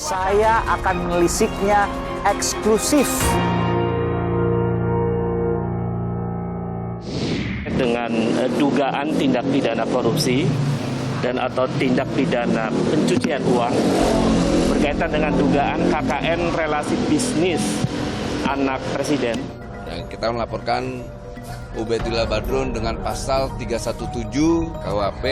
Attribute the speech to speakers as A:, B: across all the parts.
A: Saya akan menelisiknya eksklusif.
B: Dengan dugaan tindak pidana korupsi dan atau tindak pidana pencucian uang berkaitan dengan dugaan KKN relasi bisnis anak presiden.
C: Dan kita melaporkan Ubaidillah Badrun dengan pasal 317 KUHP.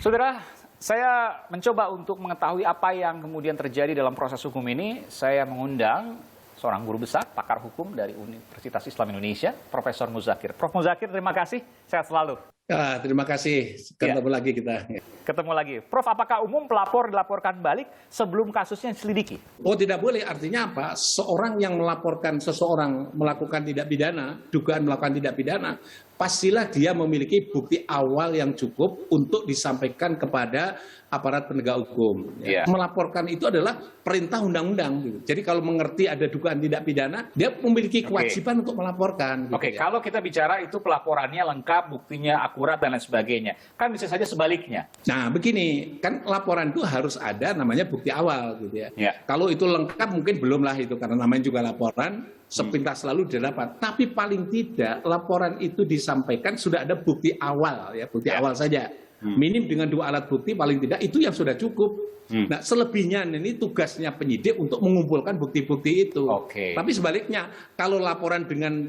A: Saudara, saya mencoba untuk mengetahui apa yang kemudian terjadi dalam proses hukum ini. Saya mengundang seorang guru besar, pakar hukum dari Universitas Islam Indonesia, Profesor Muzakir. Prof. Muzakir, terima kasih. Sehat selalu.
D: Ya, terima kasih. Ketemu lagi kita.
A: Ketemu lagi. Prof, apakah umum pelapor dilaporkan balik sebelum kasusnya diselidiki?
D: Oh, tidak boleh. Artinya apa? Seorang yang melaporkan seseorang melakukan tindak pidana, dugaan melakukan tindak pidana, pastilah dia memiliki bukti awal yang cukup untuk disampaikan kepada aparat penegak hukum.
A: Yeah.
D: Melaporkan itu adalah perintah undang-undang. Gitu. Jadi kalau mengerti ada dugaan tindak pidana, dia memiliki kewajiban untuk melaporkan. Gitu,
A: Oke, kalau kita bicara itu pelaporannya lengkap, buktinya akurat dan lain sebagainya. Kan bisa saja sebaliknya.
D: Nah, begini, kan laporan itu harus ada namanya bukti awal, gitu ya.
A: Ya.
D: Kalau itu lengkap mungkin belum lah itu, karena namanya juga laporan, sepintas selalu didapat. Tapi paling tidak laporan itu disampaikan sudah ada bukti awal, ya, bukti awal saja. Minim dengan 2 alat bukti paling tidak itu yang sudah cukup. Nah, selebihnya ini tugasnya penyidik untuk mengumpulkan bukti-bukti itu.
A: Oke.
D: Tapi sebaliknya, kalau laporan dengan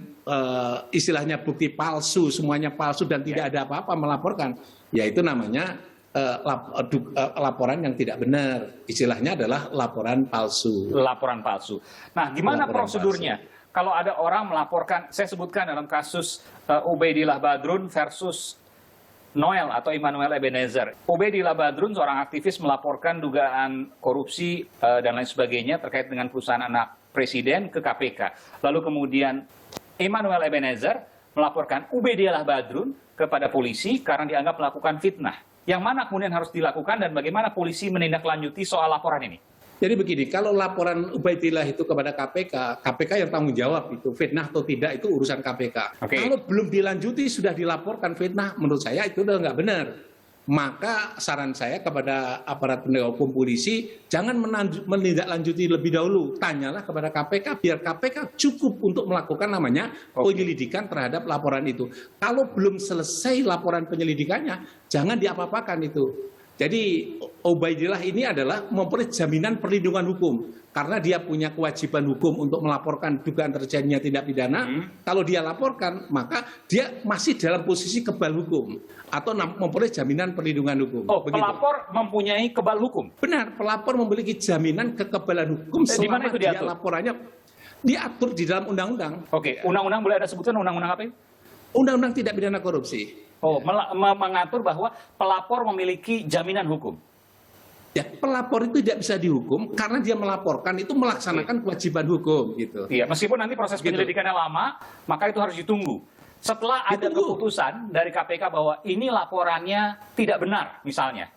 D: istilahnya bukti palsu, semuanya palsu dan tidak ada apa-apa melaporkan, ya itu namanya laporan yang tidak benar. Istilahnya adalah laporan palsu.
A: Laporan palsu. Nah, gimana
D: Laporan
A: prosedurnya? Kalau ada orang melaporkan, saya sebutkan dalam kasus Ubaidillah Badrun versus Noel atau Immanuel Ebenezer. Ubaidillah Badrun, seorang aktivis, melaporkan dugaan korupsi dan lain sebagainya terkait dengan perusahaan anak presiden ke KPK. Lalu kemudian Immanuel Ebenezer melaporkan Ubaidillah Badrun kepada polisi karena dianggap melakukan fitnah. Yang mana kemudian harus dilakukan dan bagaimana polisi menindaklanjuti soal laporan ini?
D: Jadi begini, kalau laporan Ubaidillah itu kepada KPK, KPK yang tanggung jawab itu fitnah atau tidak itu urusan KPK.
A: Oke.
D: Kalau belum dilanjuti sudah dilaporkan fitnah, menurut saya itu udah nggak benar. Maka saran saya kepada aparat penegak hukum polisi, jangan menindaklanjuti lebih dahulu. Tanyalah kepada KPK, biar KPK cukup untuk melakukan namanya penyelidikan terhadap laporan itu. Kalau belum selesai laporan penyelidikannya, jangan diapa-apakan itu. Jadi Ubaidillah ini adalah memperoleh jaminan perlindungan hukum. Karena dia punya kewajiban hukum untuk melaporkan dugaan terjadinya tindak pidana. Kalau dia laporkan, maka dia masih dalam posisi kebal hukum. Atau memperoleh jaminan perlindungan hukum.
A: Oh,
D: begitu.
A: pelapor mempunyai kebal hukum?
D: Benar, pelapor memiliki jaminan kekebalan hukum
A: Di mana
D: selama
A: itu
D: dia
A: diatur?
D: laporannya diatur di dalam undang-undang.
A: Oke, undang-undang boleh ada sebutkan undang-undang apa itu?
D: Undang-undang tindak pidana korupsi.
A: Oh, mengatur bahwa pelapor memiliki jaminan hukum.
D: Ya, pelapor itu tidak bisa dihukum karena dia melaporkan itu melaksanakan kewajiban hukum gitu.
A: Iya, meskipun nanti proses penyelidikannya lama, maka itu harus ditunggu. Setelah ada keputusan dari KPK bahwa ini laporannya tidak benar, misalnya,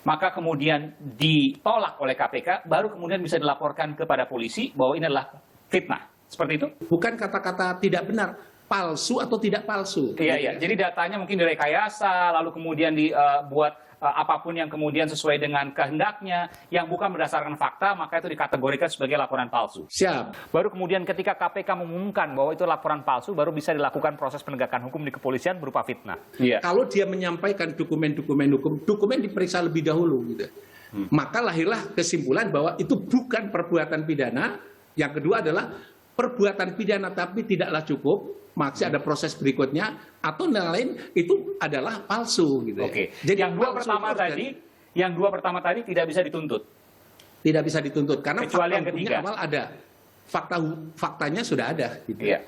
A: maka kemudian ditolak oleh KPK, baru kemudian bisa dilaporkan kepada polisi bahwa ini adalah fitnah. Seperti itu?
D: Bukan kata-kata tidak benar, palsu atau tidak palsu.
A: Iya, iya. Jadi datanya mungkin direkayasa, lalu kemudian dibuat apapun yang kemudian sesuai dengan kehendaknya, yang bukan berdasarkan fakta, maka itu dikategorikan sebagai laporan palsu.
D: Siap.
A: Baru kemudian ketika KPK mengumumkan bahwa itu laporan palsu, baru bisa dilakukan proses penegakan hukum di kepolisian berupa fitnah. Iya.
D: Kalau dia menyampaikan dokumen-dokumen hukum, dokumen diperiksa lebih dahulu gitu. Maka lahirlah kesimpulan bahwa itu bukan perbuatan pidana. Yang kedua adalah perbuatan pidana tapi tidaklah cukup, masih ada proses berikutnya, atau yang lain itu adalah palsu gitu.
A: Oke.
D: Jadi
A: yang dua pertama tadi tidak bisa dituntut.
D: Tidak bisa dituntut karena
A: kecuali
D: fakta
A: yang ketiga
D: awal ada. Faktanya sudah ada gitu.
A: Iya.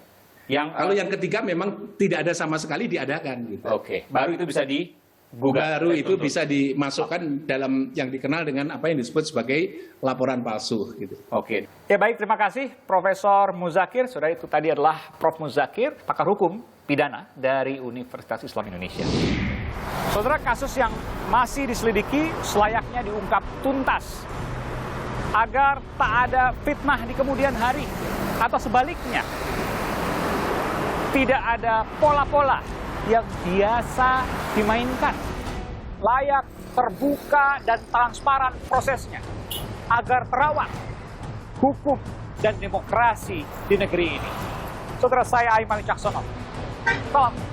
D: Kalau yang ketiga memang tidak ada sama sekali diadakan gitu.
A: Oke. Baru itu bisa digugat.
D: Baru itu bisa dimasukkan dalam yang dikenal dengan apa yang disebut sebagai laporan palsu gitu.
A: Oke. Ya baik, terima kasih Profesor Muzakir. Saudara, itu tadi adalah Prof. Muzakir, pakar hukum pidana dari Universitas Islam Indonesia. Saudara, kasus yang masih diselidiki selayaknya diungkap tuntas. agar tak ada fitnah di kemudian hari, atau sebaliknya, tidak ada pola-pola yang biasa dimainkan. Layak, terbuka, dan transparan prosesnya, agar terawat hukum dan demokrasi di negeri ini. Saudara saya, Aiman Wicaksono. Salam.